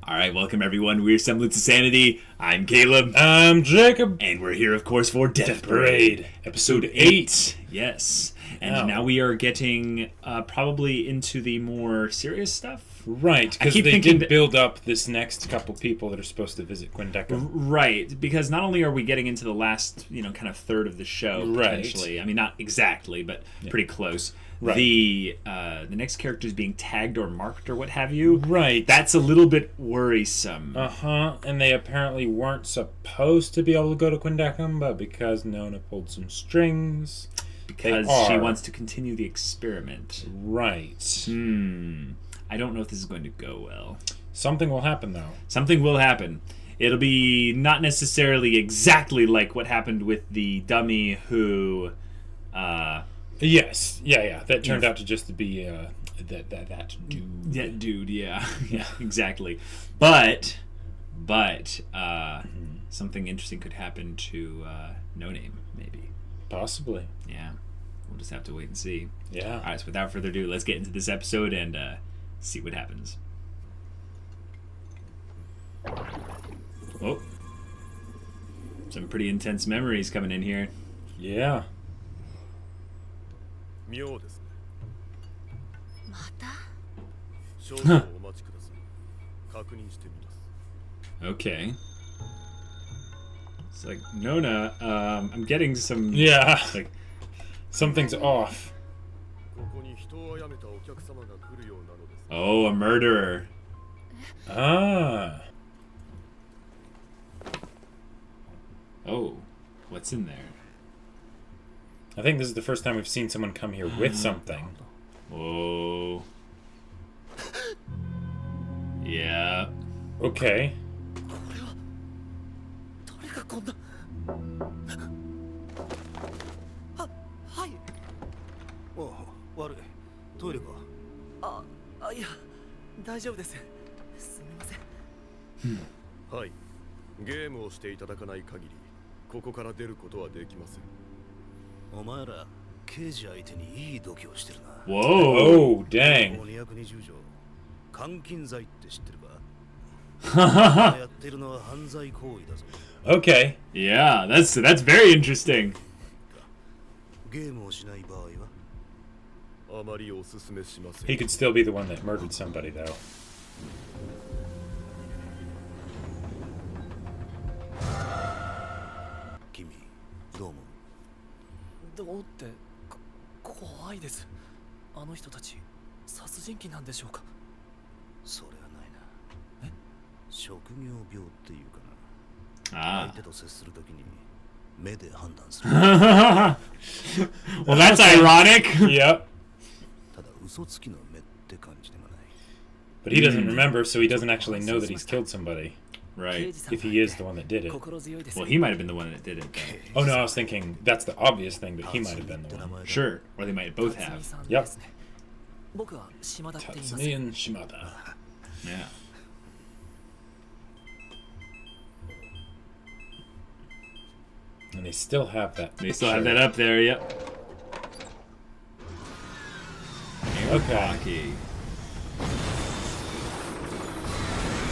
All right, welcome everyone. We're Semblance of Sanity. I'm Caleb. I'm Jacob. And we're here, of course, for Death Parade. Episode 8. Yes. And now we are getting probably into the more serious stuff. Right, because they did build up this next couple people that are supposed to visit Quindecum. Right, because not only are we getting into the last, kind of third of the show, potentially. Right. I mean, not exactly, but pretty close. Right. The next character is being tagged or marked or what have you. Right. That's a little bit worrisome. And they apparently weren't supposed to be able to go to Quindecum, but because Nona pulled some strings... Because she wants to continue the experiment. Right. I don't know if this is going to go well. Something will happen, though. Something will happen. It'll be not necessarily exactly like what happened with the dummy who... Yes. Yeah. That turned out to just be that dude. That dude, yeah. Yeah, exactly. But something interesting could happen to No Name, maybe. Possibly. Yeah. We'll just have to wait and see. Yeah. All right, so without further ado, let's get into this episode and see what happens. Oh. Some pretty intense memories coming in here. Yeah. Okay. It's like, Nona, I'm getting some... Yeah. It's like, something's off. Oh, a murderer. Ah. Oh, what's in there? I think this is the first time we've seen someone come here with something. Whoa. Yeah. Okay. Whoa. Oh, dang. Okay. Yeah, that's very interesting. He could still be the one that murdered somebody, though. Ah. Well, that's ironic. Yep. But he doesn't remember, so he doesn't actually know that he's killed somebody. Right. If he is the one that did it. Well, he might have been the one that did it. Oh, no, I was thinking that's the obvious thing, but he might have been the one. Sure. Or they might both have. Yep. Tatsumi and Shimada. Yeah. And they still have that. They still have that up there, yep. Okay.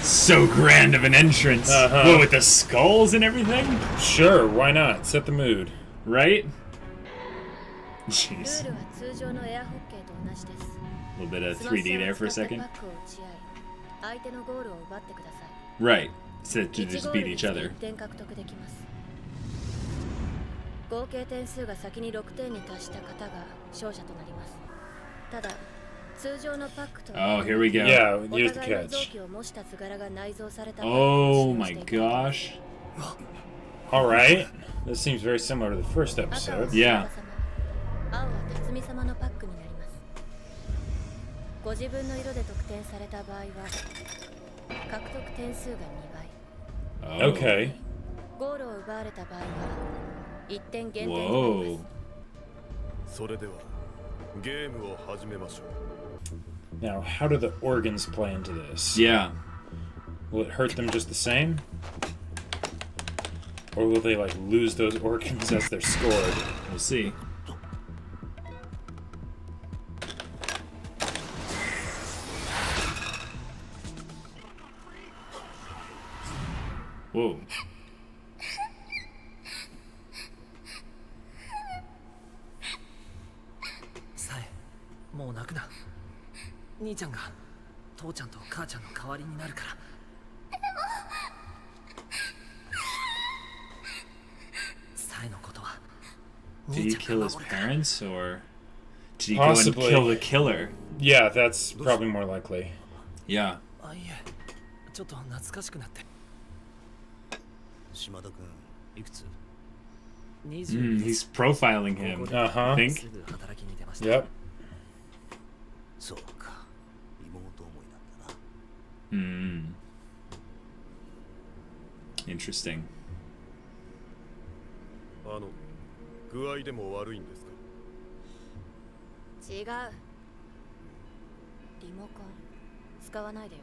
So grand of an entrance. What, with the skulls and everything? Sure, why not? Set the mood. Right? Jeez. A little bit of 3D there for a second. Right. So to just beat each other. Oh, here we go. Yeah, here's the catch. Oh my gosh. Alright. This seems very similar to the first episode. Yeah. Okay. Whoa. Now, how do the organs play into this? Yeah. Will it hurt them just the same? Or will they, lose those organs as they're scored? We'll see. Whoa. さえ、もう泣くな。兄ちゃんが父ちゃんと母ちゃんの代わりになるから。さえのことは Did 兄 he ちゃん kill が his 守るから。 parents, or did he go and Possibly. kill the killer? Yeah, that's probably more likely. Yeah. あ、いえ、ちょっと懐かしくなって。島田君いくつ？ He's profiling him. Uh-huh. I think. すぐ働きに出ました。 Yep. そうか、妹思いなんだな。Interesting. 具合でも悪いんですか？違う。リモコン使わないでよ。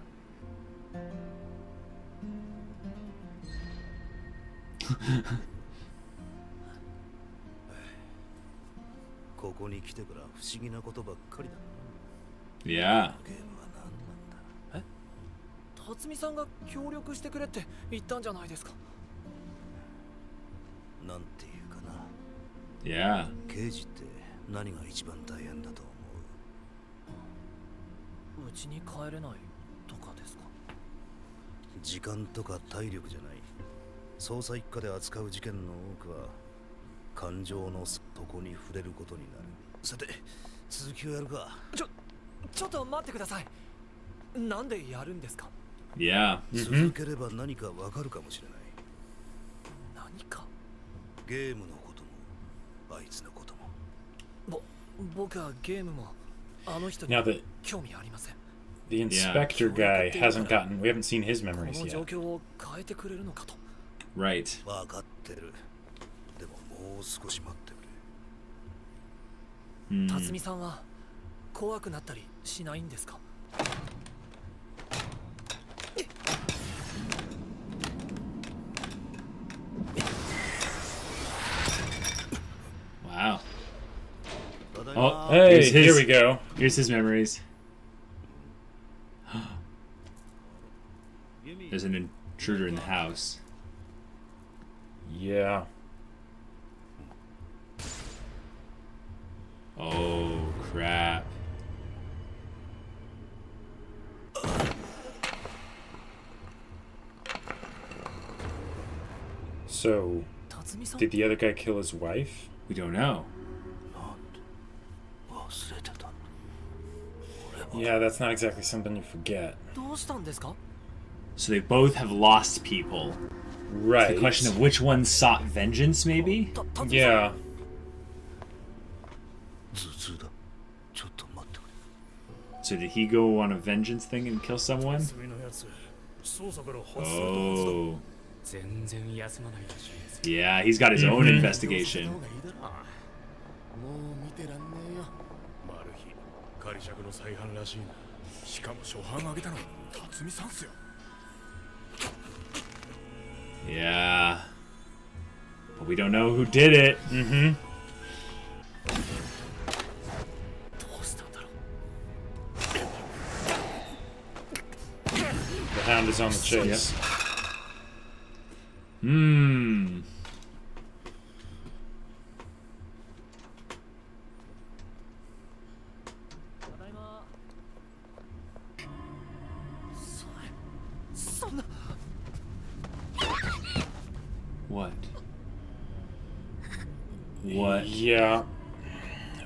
ここに来てから不思議なことばっかりだな。 Yeah. ゲームは何なんだ？辰巳さんが協力してくれって言ったんじゃないですか。なんていうかな。 Yeah. 刑事って何が一番大変だと思う？うちに帰れないとかですか。時間とか体力じゃない。捜査一課で扱う事件の多くは感情の底に触れることになる。さて、続きをやるか。ちょっと待ってください。なんでやるんですか。 Yeah. 続ければ何かわかるかもしれない。何か。ゲームのこともあいつのことも。僕はゲームもあの人に Now that 興味ありません。 the inspector guy hasn't gotten, we haven't seen his こ memories の状 yet. 況を変えてくれるのかと。 Right. わかってる。でももう少し待ってくれ。辰巳さんは怖くなったりしないんですか。 Wow. ただい Oh, ま。 Hey, Here's his- here we go. Here's his memories. There's an intruder in the house. Yeah. Oh, crap. So, 辰巳さん。 did the other guy kill his wife? We don't know. なんで忘れてた。 Yeah, that's not exactly something you forget. どうしたんですか。 So they both have lost people. Right. The question of which one sought vengeance, maybe? 辰巳さん。 Yeah. 頭痛だ。ちょっと待ってくれ。 So did he go on a vengeance thing and kill someone? 罪のやつ、捜査から外されたはずだ。 Oh. 全然休まないらしいです。 Yeah, he's got his own そ investigation. の方がいいだろ。もう見てらんねえよ。マルヒ、仮釈の再犯らしいな。しかも初犯あげたの辰巳さんっすよ。 Yeah. But we don't know who did it. どうしたんだろう。 The hound is on the chase. Hmm. ただいま。そんな。 What? What? Yeah.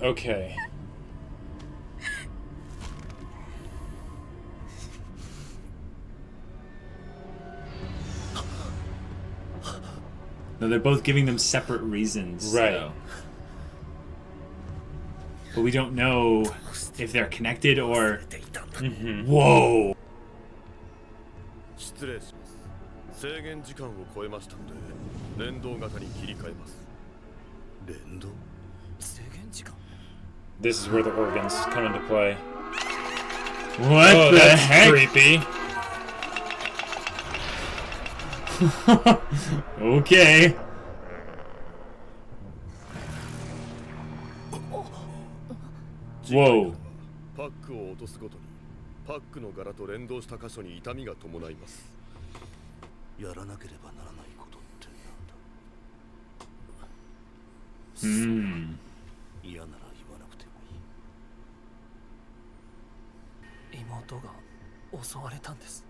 Okay. No, they're both giving them separate reasons. Right. though. But we don't know if they're connected or. Whoa! 失礼します。制限時間を超えましたので、連動型に切り替えます。連動？制限時間。 This is where the organs come into play. What Oh, the that's heck? creepy. Okay. 次回から Whoa. パックを落とすごとにパックの柄と連動した箇所に痛みが伴います。やらなければならないことってなんだ。嫌なら言わなくてもいい。妹が襲われたんです。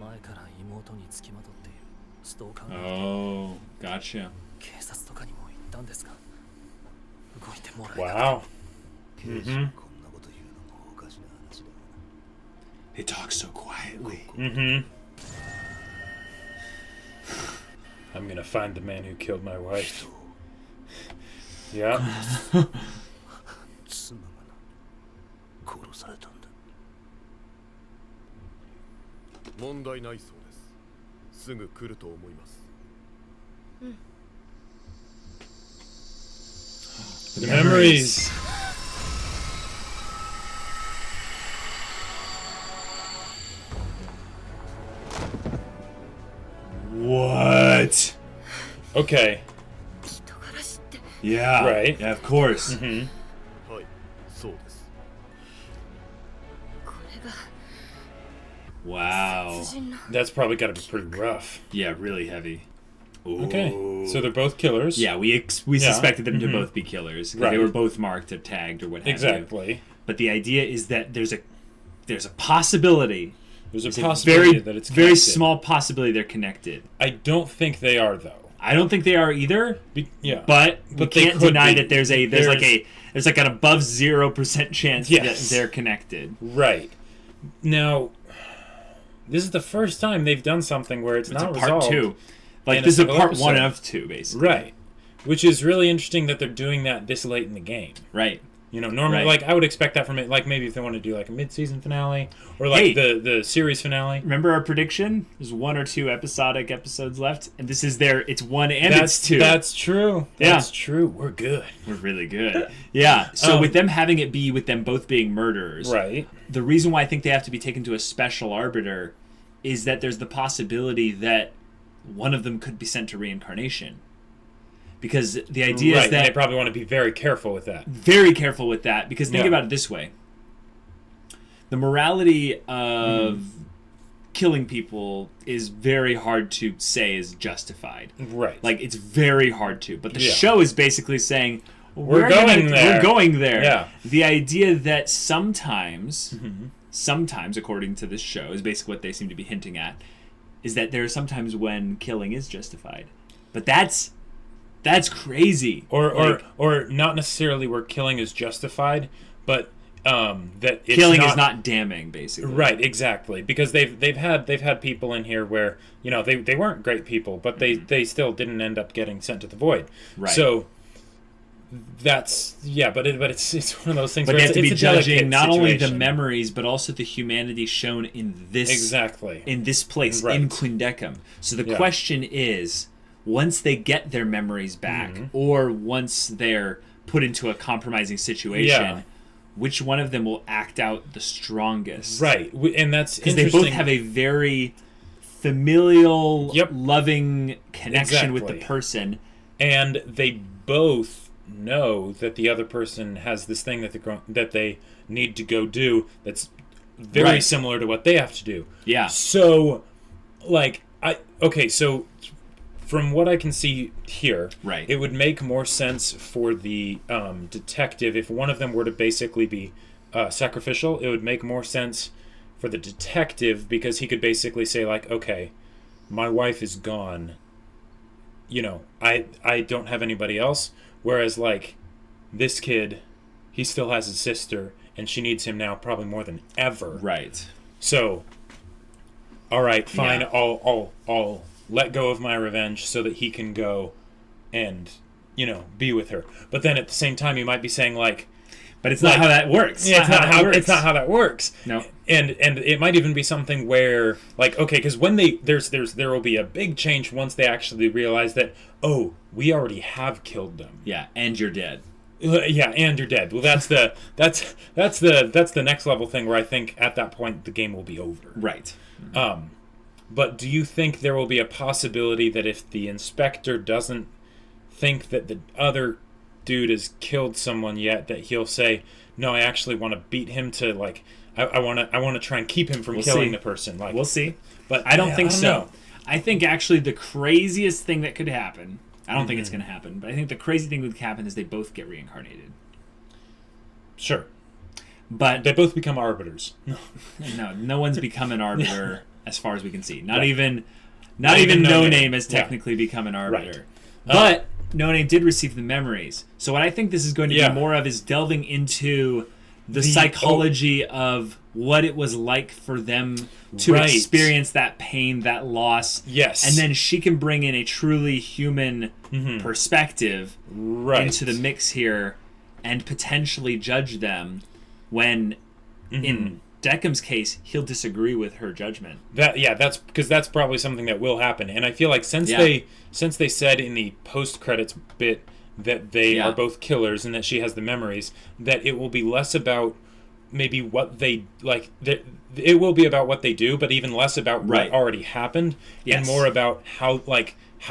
前から妹につきまとっているストーカーがいて、Oh, gotcha. 警察とかにも言ったんですが、動いてもらえなくて。 Wow. 刑事がこんなこと言うのもおかしな話だ。 They talk so quietly. I'm gonna find the man who killed my wife. Yeah. 妻がな、殺されたんだ。問題ないそうです。すぐ来ると思います。 The memories. What? Okay. 人柄知って Yeah. Right. Yeah, of course. はい、そうです。これが Wow. 殺人の That's probably got to be pretty rough. Yeah, really heavy. Okay. Ooh. So they're both killers. Yeah, we Yeah. suspected them to Mhm. both be killers. 'Cause Right. They were both marked or tagged or what have you. Exactly. But the idea is that there's a possibility. There's a It's a possibility that it's very connected. small possibility they're connected. I don't think they are though. I don't think they are either. Yeah. But we But they can't could deny be. that there's like an above 0% chance Yes. that they're connected. Right. Now, this is the first time they've done something where it's It's not a part resolved. 2. Like in a this is a single part 1 episode. of 2, basically. Right. Which is really interesting that they're doing that this late in the game. Right. You know, normally, Right. like, I would expect that from it, like, maybe if they want to do, like, a mid-season finale, or, like, Hey. the series finale. Remember our prediction? There's 1 or 2 episodic episodes left, and this is it's 1 and it's 2. That's true. Yeah. That's true. We're good. We're really good. Yeah. So with them having it be with them both being murderers, Right. the reason why I think they have to be taken to a special arbiter is that there's the possibility that one of them could be sent to reincarnation. Because the idea Right, is and that they probably want to be very careful with that. very careful with that, because think Yeah. about it this way. The morality of killing people is very hard to say is justified. Right. Like, it's very hard to. But the Yeah. show is basically saying, We're going there. We're going there. Yeah. The idea that sometimes, according to this show, is basically what they seem to be hinting at, is that there are sometimes when killing is justified. But that's crazy. Or not necessarily where killing is justified, but that it's killing is not damning, basically. Right, exactly. Because they've had people in here where, you know, they weren't great people, but they still didn't end up getting sent to the void. Right. So that's but it's one of those things But where they have to be it's a delicate judging not only the situation. memories, but also the humanity shown in this Exactly. in this place, Right. in Quindecum. So the Yeah. question is, once they get their memories back, or once they're put into a compromising situation, Yeah. which one of them will act out the strongest? Right, and that's Because they interesting. both have a very familial, Yep. loving connection with the Exactly. person. And they both know that the other person has this thing that they need to go do that's very Right. similar to what they have to do. Yeah. So, so from what I can see here, Right. it would make more sense for the detective if one of them were to basically be sacrificial. It would make more sense for the detective because he could basically say, like, okay, my wife is gone. You know, I don't have anybody else. Whereas, like, this kid, he still has his sister, and she needs him now probably more than ever. Right. So, all right, fine. Yeah. I'll let go of my revenge so that he can go and, you know, be with her. But then at the same time, you might be saying, like, But it's not how that works. yeah, it's not how that works. No. And it might even be something where, like, okay, because when there will be a big change once they actually realize that, oh, we already have killed them. Yeah, and you're dead. Yeah, and you're dead. Well, that's the next level thing where I think at that point the game will be over. Right. But do you think there will be a possibility that if the inspector doesn't think that the other dude has killed someone yet, that he'll say, no, I actually want to beat him to, like, I want to try and keep him from killing the person. Like, we'll see. But I don't think so. know. I think actually the craziest thing that could happen, I don't think it's going to happen, but I think the crazy thing that could happen is they both get reincarnated. Sure. But they both become arbiters. no one's become an arbiter as far as we can see. Not even Not even No No Name has technically become an arbiter. Right. But No Name did receive the memories. So what I think this is going to Yeah. be more of is delving into the psychology of what it was like for them to Right. experience that pain, that loss. Yes. And then she can bring in a truly human perspective into the mix here and potentially judge them when, in Deckham's case, he'll disagree with her judgment. That's because that's probably something that will happen. And I feel like since they said in the post-credits bit that they are both killers and that she has the memories, that it will be less about maybe what they like. It will be about what they do, but even less about what already happened, and more about how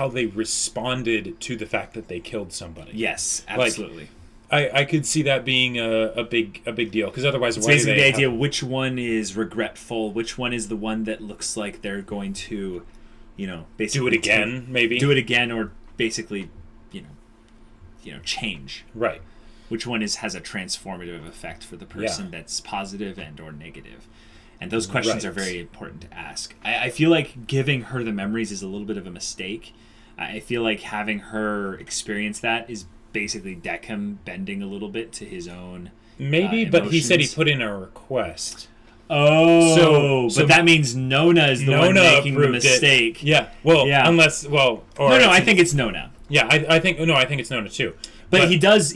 they responded to the fact that they killed somebody. Yes, absolutely. I could see that being a big deal, because otherwise, it's basically the idea of which one is regretful, which one is the one that looks like they're going to, basically do it again, maybe do it again, or basically, change. Right. Which one has a transformative effect for the person that's positive and or negative. And those questions are very important to ask. I feel like giving her the memories is a little bit of a mistake. I feel like having her experience that is basically Deckham bending a little bit to his own maybe, but he said he put in a request. Oh, so that means Nona is the one making the mistake. Yeah. Well, unless no, I think it's Nona. Yeah, I think it's Nona too. But he does.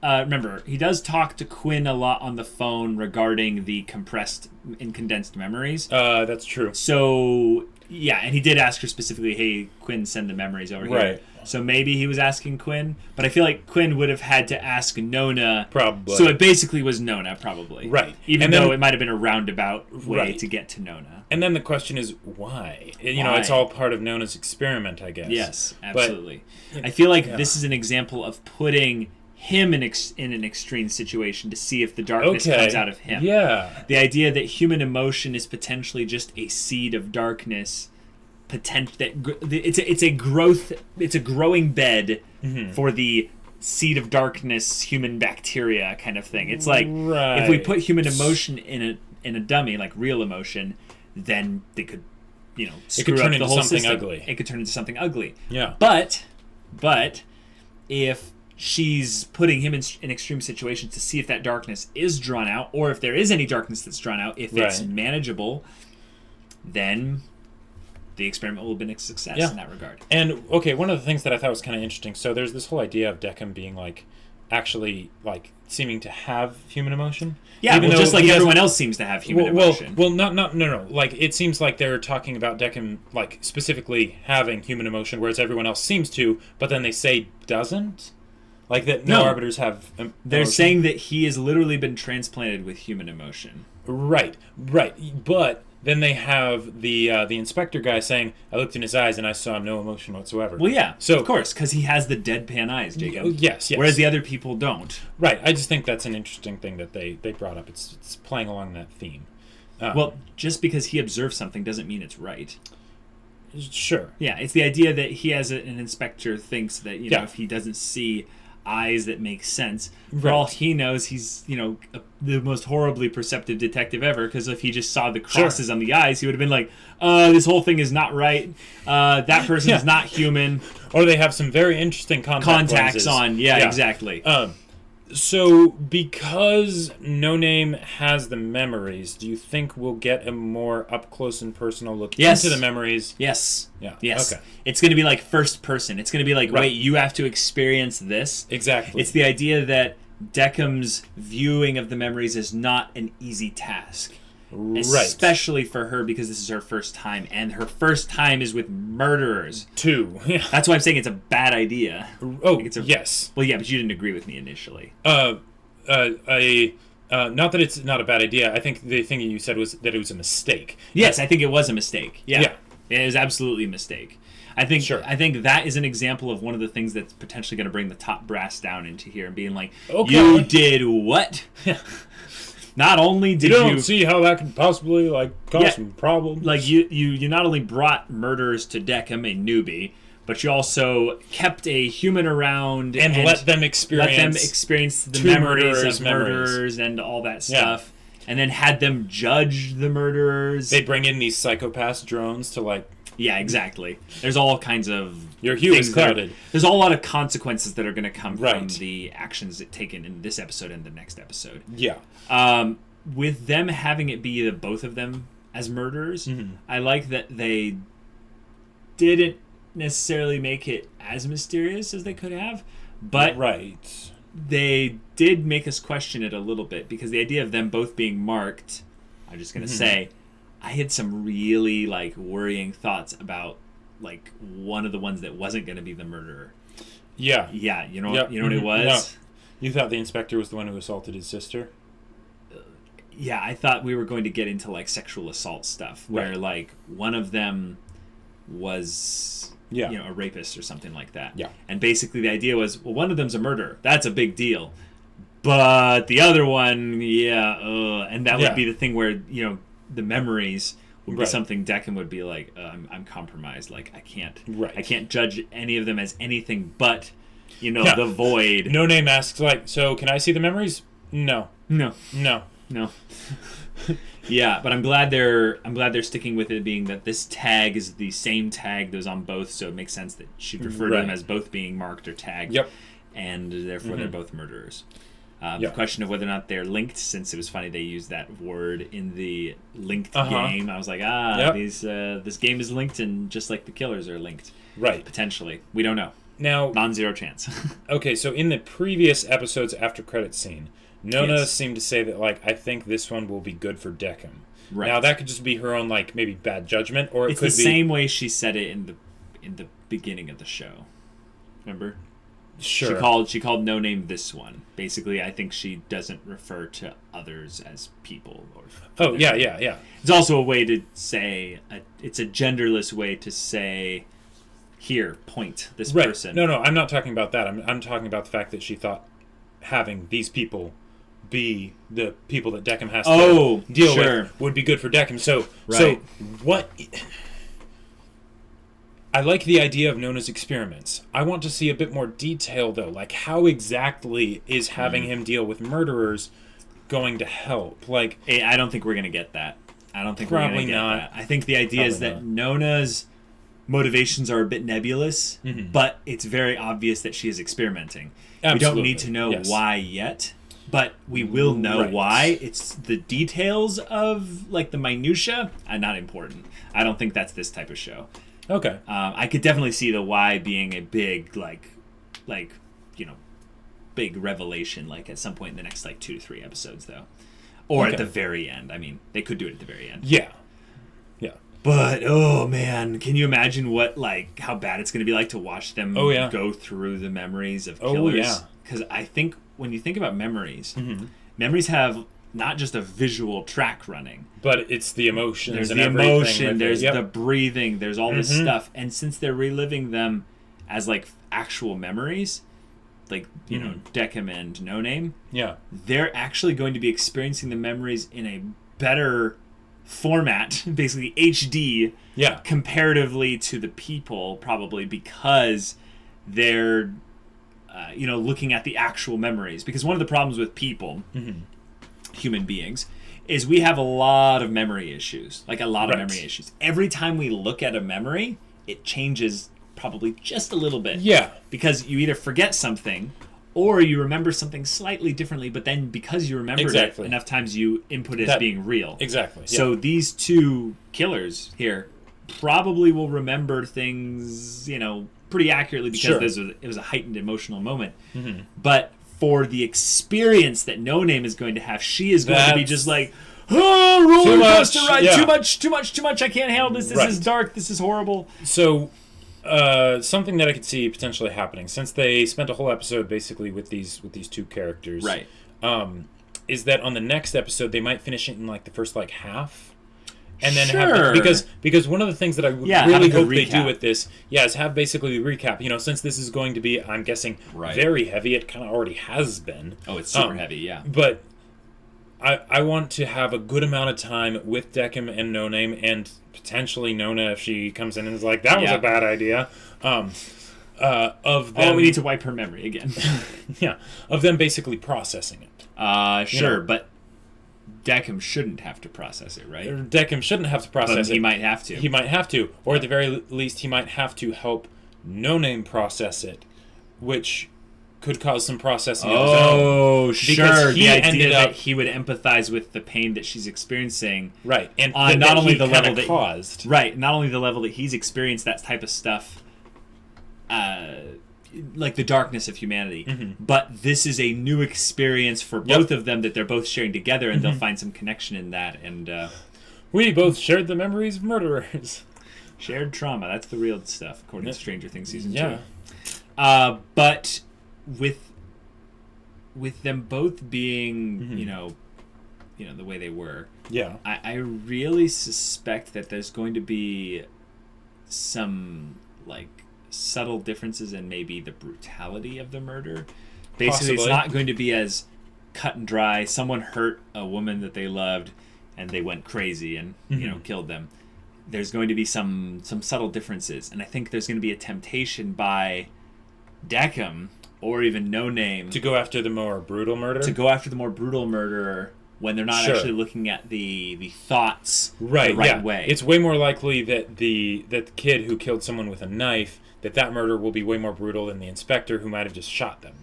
Remember, he does talk to Quinn a lot on the phone regarding the compressed and condensed memories. That's true. So, yeah, and he did ask her specifically, hey, Quinn, send the memories over here. Right. So maybe he was asking Quinn, but I feel like Quinn would have had to ask Nona. Probably. So it basically was Nona, probably. Right. Even though it might have been a roundabout way to get to Nona. And then the question is, why? It's all part of Nona's experiment, I guess. Yes, absolutely. But, I feel like this is an example of putting him in an extreme situation to see if the darkness comes out of him. Yeah. The idea that human emotion is potentially just a seed of darkness, it's a growing bed for the seed of darkness human bacteria kind of thing. It's like if we put human emotion in a dummy, like real emotion, then they could screw up the whole system. Ugly. It could turn into something ugly. Yeah. But if she's putting him in extreme situations to see if that darkness is drawn out, or if there is any darkness that's drawn out, if it's manageable, then the experiment will have been a success in that regard. And, one of the things that I thought was kind of interesting, so there's this whole idea of Deckham being, actually, seeming to have human emotion. Yeah, just like everyone else seems to have human emotion. Well, no. It seems like they're talking about Deckham, specifically having human emotion, whereas everyone else seems to, but then they say doesn't? Like that no arbiters have emotion. They're saying that he has literally been transplanted with human emotion. Right. But then they have the inspector guy saying, I looked in his eyes and I saw no emotion whatsoever. Well, yeah, so of course, because he has the deadpan eyes, Jacob. Yes. Whereas the other people don't. Right. I just think that's an interesting thing that they brought up. It's playing along that theme. Well, just because he observes something doesn't mean it's right. Sure. Yeah, it's the idea that he as an inspector thinks that, if he doesn't see eyes that make sense, for all he knows, he's the most horribly perceptive detective ever, because if he just saw the crosses on the eyes, he would have been like, this whole thing is not right, that person is not human, or they have some very interesting contacts lenses. On. Yeah, exactly. So because No Name has the memories, do you think we'll get a more up close and personal look into the memories? Yes. Yeah. Yes. Okay. It's going to be like first person. It's going to be like, wait, you have to experience this. Exactly. It's the idea that Deckham's viewing of the memories is not an easy task. Right. Especially for her, because this is her first time, and her first time is with murderers. Too. Yeah. That's why I'm saying it's a bad idea. Oh, yes. Well, yeah, but you didn't agree with me initially. Not that it's not a bad idea. I think the thing that you said was that it was a mistake. Yes, I think it was a mistake. Yeah. It was absolutely a mistake. I think that is an example of one of the things that's potentially going to bring the top brass down into here and being like, you did what? not only You did don't you see how that could possibly cause Yeah. some problems. like you not only brought murderers to Deckham, a newbie, but you also kept a human around and let them experience the two memories murderers' of memories. murders and all that stuff, and then had them judge the murderers. They bring in these psychopath drones to Yeah, exactly. There's all kinds of your hue is things that are- clouded. There's a lot of consequences that are going to come from Right. the actions taken in this episode and the next episode. Yeah. With them having it be the both of them as murderers, I like that they didn't necessarily make it as mysterious as they could have, but Right. they did make us question it a little bit, because the idea of them both being marked, I'm just going to say, I had some really worrying thoughts about one of the ones that wasn't going to be the murderer. Yeah. Yeah, you know, Yep. you know what it was? No. You thought the inspector was the one who assaulted his sister? Yeah, I thought we were going to get into sexual assault stuff, where Right. one of them was a rapist or something like that. Yeah. And basically the idea was, well, one of them's a murderer. That's a big deal. But the other one, and that would be the thing where, the memories would be Right. something Deccan would be like, I'm compromised. I can't Right. I can't judge any of them as anything but, the void. No Name asks, so can I see the memories? No. No. No. Yeah, but I'm glad they're sticking with it being that this tag is the same tag that was on both, so it makes sense that she'd refer to them as both being marked or tagged. Yep. And therefore they're both murderers. The Yep. question of whether or not they're linked, since it was funny they used that word in the linked Uh-huh. game, I was like, Yep. this game is linked, and just like the killers are linked. Right. Potentially. We don't know. Now, Non-zero chance. okay, so in the previous episode's after credits scene, Nona Yes. seemed to say that, I think this one will be good for Deckham. Right. Now, that could just be her own, maybe bad judgment, or it It's could the be... same way she said it in the beginning of the show. Remember? Sure. She called No Name this one. Basically, I think she doesn't refer to others as people. Oh, yeah. It's also a way to say, it's a genderless way to say, here, point this Right. person. No, I'm not talking about that. I'm talking about the fact that she thought having these people be the people that Deckham has to deal with would be good for Deckham. So what... I like the idea of Nona's experiments. I want to see a bit more detail, though. How exactly is having him deal with murderers going to help? I don't think we're going to get that. I don't think we're going to get that. I think the idea is that Nona's motivations are a bit nebulous, but it's very obvious that she is experimenting. Absolutely. We don't need to know why yet, but we will know why. It's the details of the minutia are not important. I don't think that's this type of show. Okay. I could definitely see the why being a big big revelation at some point in the next 2 to 3 episodes, though, or at the very end. I mean, they could do it at the very end. Yeah. But oh man, can you imagine what how bad it's going to be to watch them go through the memories of killers? Oh yeah. Because I think when you think about memories, memories have not just a visual track running, but it's the emotions. There's and the everything emotion, there's the the breathing, there's all this stuff, and since they're reliving them as actual memories, Deckham and No Name, they're actually going to be experiencing the memories in a better format, basically HD, comparatively to the people, probably because they're looking at the actual memories. Because one of the problems with people, human beings, is we have a lot of memory issues, a lot of memory issues. Every time we look at a memory, it changes probably just a little bit. Yeah. Because you either forget something or you remember something slightly differently, but then because you remembered it enough times, you input it as being real. Exactly. So these two killers here probably will remember things, pretty accurately because it was a heightened emotional moment. But for the experience that No Name is going to have, she is going to be just roller coaster ride, too much, I can't handle this, this is dark, this is horrible. So... something that I could see potentially happening, since they spent a whole episode basically with these two characters, is that on the next episode they might finish it in the first half, and then have because one of the things that I would really hope they do with this, is have basically the recap. Since this is going to be, I'm guessing, very heavy. It kind of already has been. Oh, it's super heavy, yeah. But I want to have a good amount of time with Decim and No Name, and potentially Nona if she comes in and is like, that was a bad idea. Of them, we need to wipe her memory again. yeah, of them basically processing it. Sure, but Decim shouldn't have to process it, right? Decim shouldn't have to process it. He might have to. He might have to, or at the very least, he might have to help No Name process it, which could cause some processing of his own. Oh, sure. He the idea ended that up, he would empathize with the pain that she's experiencing, right? And on not only the level that caused, right, not only the level that he's experienced that type of stuff, like the darkness of humanity, but this is a new experience for both of them that they're both sharing together, and they'll find some connection in that. And we both shared the memories of murderers. Shared trauma. That's the real stuff, according to Stranger Things season 2. Yeah. But with them both being, you know, the way they were. Yeah. I really suspect that there's going to be some like subtle differences in maybe the brutality of the murder. Basically, It's not going to be as cut and dry. Someone hurt a woman that they loved, and they went crazy and killed them. There's going to be some subtle differences, and I think there's going to be a temptation by Decim or even No Name to go after the more brutal murder. To go after the more brutal murderer when they're not actually looking at the thoughts the right way. It's way more likely that the kid who killed someone with a knife, that murder will be way more brutal than the inspector who might have just shot them.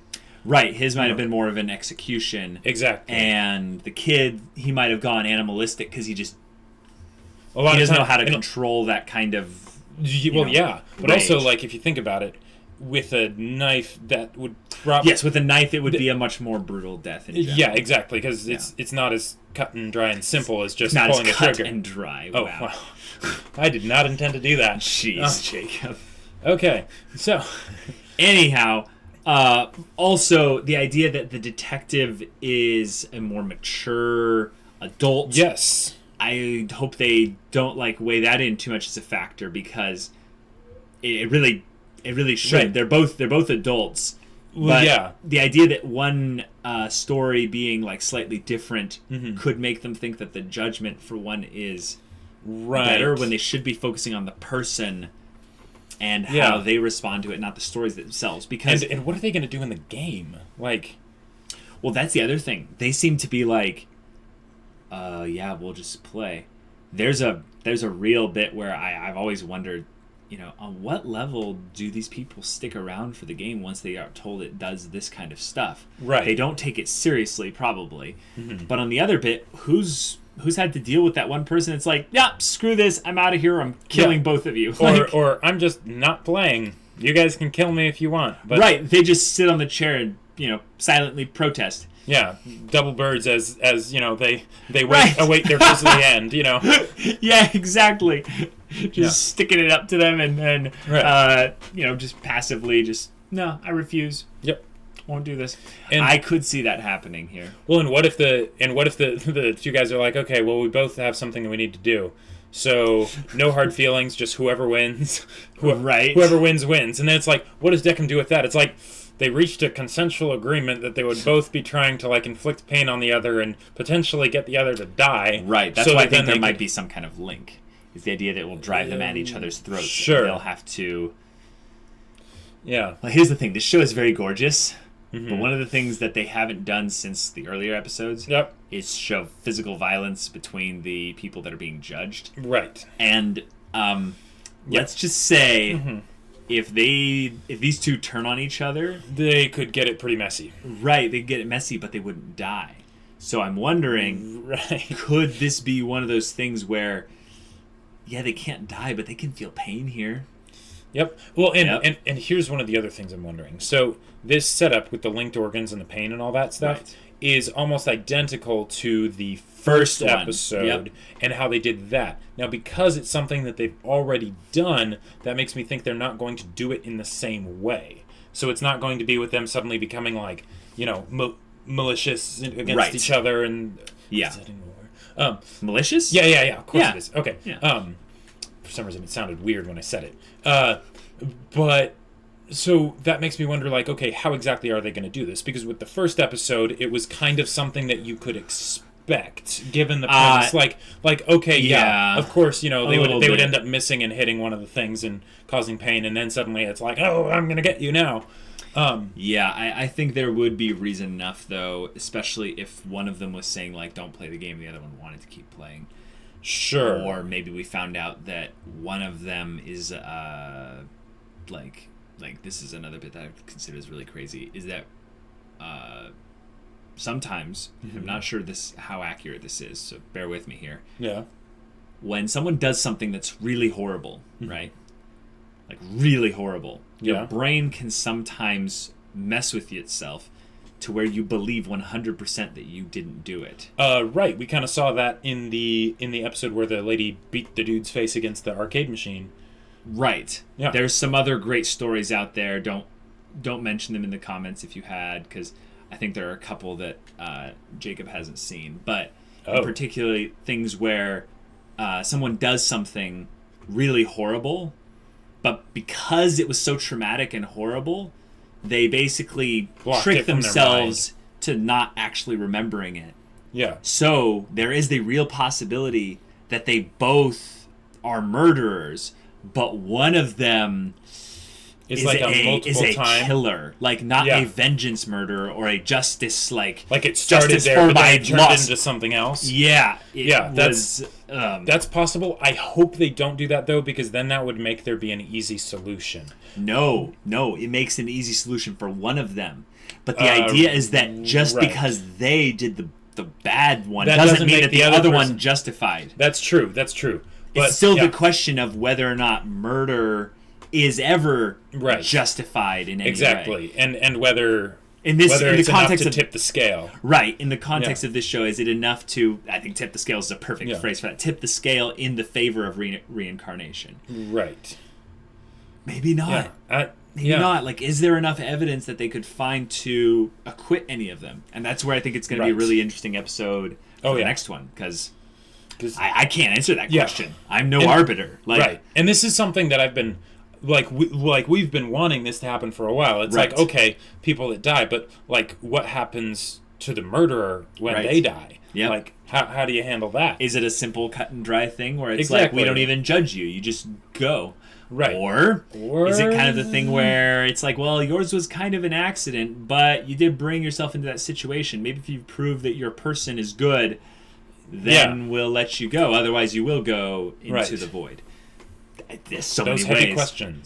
Right, his might have been more of an execution. Exactly. And the kid, he might have gone animalistic because he doesn't know how to control that kind of but also, like, if you think about it, with a knife that would probably... Yes, with a knife it would be a much more brutal death in general. Yeah, exactly, because it's not as cut and dry and simple as just pulling a trigger. Cut and dry, wow. Oh, wow. I did not intend to do that. Jeez, Jacob. Okay, so... Anyhow, also, the idea that the detective is a more mature adult... Yes. I hope they don't weigh that in too much as a factor, because it really should. Right. They're both adults. Well, but the idea that one story being slightly different could make them think that the judgment for one is better, when they should be focusing on the person and how they respond to it, not the stories themselves. Because and what are they going to do in the game? Well, that's the other thing. They seem to be we'll just play. There's a real bit where I've always wondered, on what level do these people stick around for the game once they are told it does this kind of stuff? Right. They don't take it seriously, probably. But on the other bit, who's had to deal with that one person? It's like, screw this, I'm out of here, I'm killing both of you. Or I'm just not playing. You guys can kill me if you want. But right, they just sit on the chair and, silently protest. Yeah, double birds as they await their grisly end, Yeah, exactly. Just sticking it up to them and then, just passively no, I refuse. Yep. Won't do this. And I could see that happening here. Well, and what if the two guys are like, okay, well, we both have something that we need to do. So, no hard feelings, just whoever wins. Whoever wins. And then it's like, what does Decim do with that? It's like, they reached a consensual agreement that they would both be trying to inflict pain on the other and potentially get the other to die. Right, that's why I think there might be some kind of link. Is the idea that it will drive them at each other's throats. Sure. They'll have to... Yeah. Well, here's the thing. This show is very gorgeous, but one of the things that they haven't done since the earlier episodes is show physical violence between the people that are being judged. Right. And let's just say... If these two turn on each other, they could get it pretty messy. Right, they'd get it messy, but they wouldn't die. So I'm wondering, could this be one of those things where, they can't die, but they can feel pain here? Yep. Well, and here's one of the other things I'm wondering. So this setup with the linked organs and the pain and all that stuff is almost identical to the first episode and how they did that. Now, because it's something that they've already done, that makes me think they're not going to do it in the same way. So it's not going to be with them suddenly becoming malicious against each other and... Yeah. Is that even a word? Malicious? Yeah. Of course it is. Okay. Yeah. For some reason, it sounded weird when I said it. But... So that makes me wonder, okay, how exactly are they going to do this? Because with the first episode, it was kind of something that you could expect, given the premise? Okay, yeah, of course, they would end bit. up missing and hitting one of the things and causing pain, and then suddenly it's like, oh, I'm gonna get you now. Yeah, I think there would be reason enough, though, especially if one of them was saying, like, don't play the game, and the other one wanted to keep playing. Sure. Or maybe we found out that one of them is, like this is another bit that I consider is really crazy, is that sometimes, I'm not sure how accurate this is, so bear with me here. Yeah. When someone does something that's really horrible, right? Like, really horrible. Your brain can sometimes mess with itself to where you believe 100% that you didn't do it. Right. We kind of saw that in the episode where the lady beat the dude's face against the arcade machine. Right. Yeah. There's some other great stories out there. Don't mention them in the comments if you had, because I think there are a couple that Jacob hasn't seen. But particularly things where someone does something really horrible, but because it was so traumatic and horrible, they basically trick themselves to not actually remembering it. Yeah. So there is the real possibility that they both are murderers, but one of them is like a killer, like not a vengeance murderer or a justice like it started justice there, for but my then it turned loss into something else. Yeah, that's possible. I hope they don't do that though, because then that would make there be an easy solution. No, it makes an easy solution for one of them. But the idea is that just because they did the bad one doesn't mean that the other one justified. That's true. But it's still the question of whether or not murder is ever justified in any way. And whether in the context enough to of tip the scale. Right. In the context of this show, is it enough to, I think tip the scale is a perfect phrase for that, tip the scale in the favor of reincarnation. Right. Maybe not. Maybe not. Like, is there enough evidence that they could find to acquit any of them? And that's where I think it's going to be a really interesting episode for the next one, because I can't answer that question. I'm no arbiter. Right. And this is something that I've been... we've been wanting this to happen for a while. It's like, okay, people that die, but like, what happens to the murderer when they die? Yep. Like, how do you handle that? Is it a simple cut and dry thing where it's like, we don't even judge you, you just go? Right. Or is it kind of the thing where it's like, well, yours was kind of an accident, but you did bring yourself into that situation. Maybe if you prove that your person is good, then we'll let you go. Otherwise, you will go into the void. There's so many ways.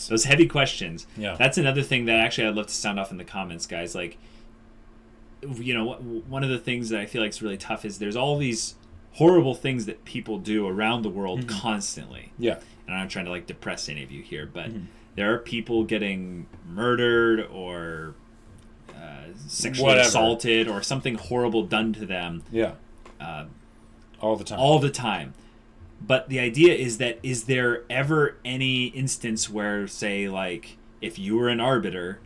Those heavy questions. Yeah. That's another thing that actually I'd love to sound off in the comments, guys. Like, one of the things that I feel like is really tough is there's all these horrible things that people do around the world constantly. Yeah. And I'm not trying to like depress any of you here, but there are people getting murdered or sexually assaulted or something horrible done to them. Yeah. All the time. All the time. But the idea is that, is there ever any instance where, say, like, if you were an arbiter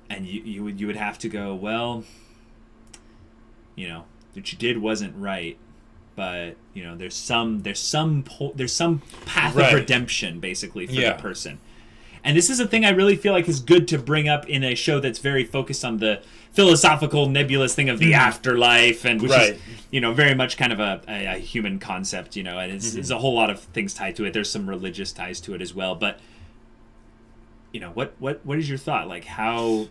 and you would have to go, well, what you did wasn't right, but there's some path of redemption basically for the person. And this is a thing I really feel like is good to bring up in a show that's very focused on the philosophical, nebulous thing of the afterlife, and which is, very much kind of a human concept, and it's a whole lot of things tied to it. There's some religious ties to it as well, but what is your thought? Like, how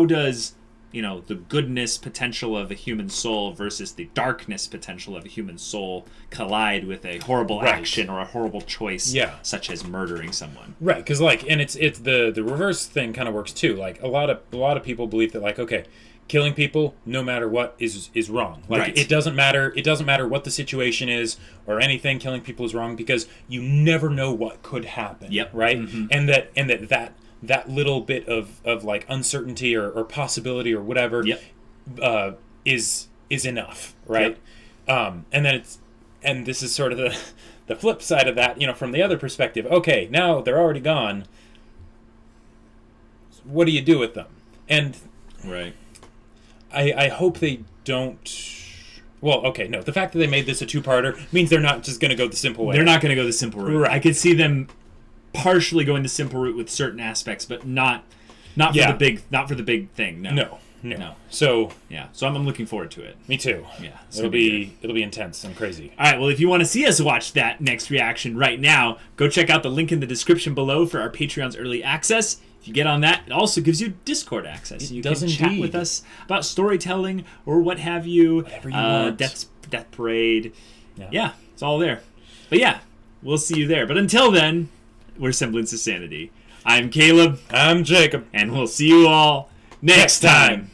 does the goodness potential of a human soul versus the darkness potential of a human soul collide with a horrible action or a horrible choice, such as murdering someone? Right, because and it's the reverse thing kind of works too. Like, a lot of people believe that, like, okay, killing people no matter what is wrong. Like, it doesn't matter what the situation is or anything. Killing people is wrong because you never know what could happen. Yep. Right. And that little bit of like uncertainty or possibility or whatever is enough, right? Yep. And this is sort of the flip side of that, from the other perspective. Okay, now they're already gone. What do you do with them? And I hope they don't. Well, okay, no. The fact that they made this a two-parter means they're not just going to go the simple way. They're not going to go the simple route. Right. I could see them partially going the simple route with certain aspects, but not for the big thing. No. No. So Yeah. So I'm looking forward to it. me too. Yeah. it's It'll gonna good. it'll be intense and crazy. All right, well, if you want to see us watch that next reaction right now, go check out the link in the description below for our Patreon's early access. If you get on that, it also gives you Discord access. It You does can chat indeed. with us about storytelling or what have you. Whatever you want. Death Parade. Yeah. Yeah, it's all there. But yeah, we'll see you there. But until then, we're Semblance of Sanity. I'm Caleb, I'm Jacob. and we'll see you all next time.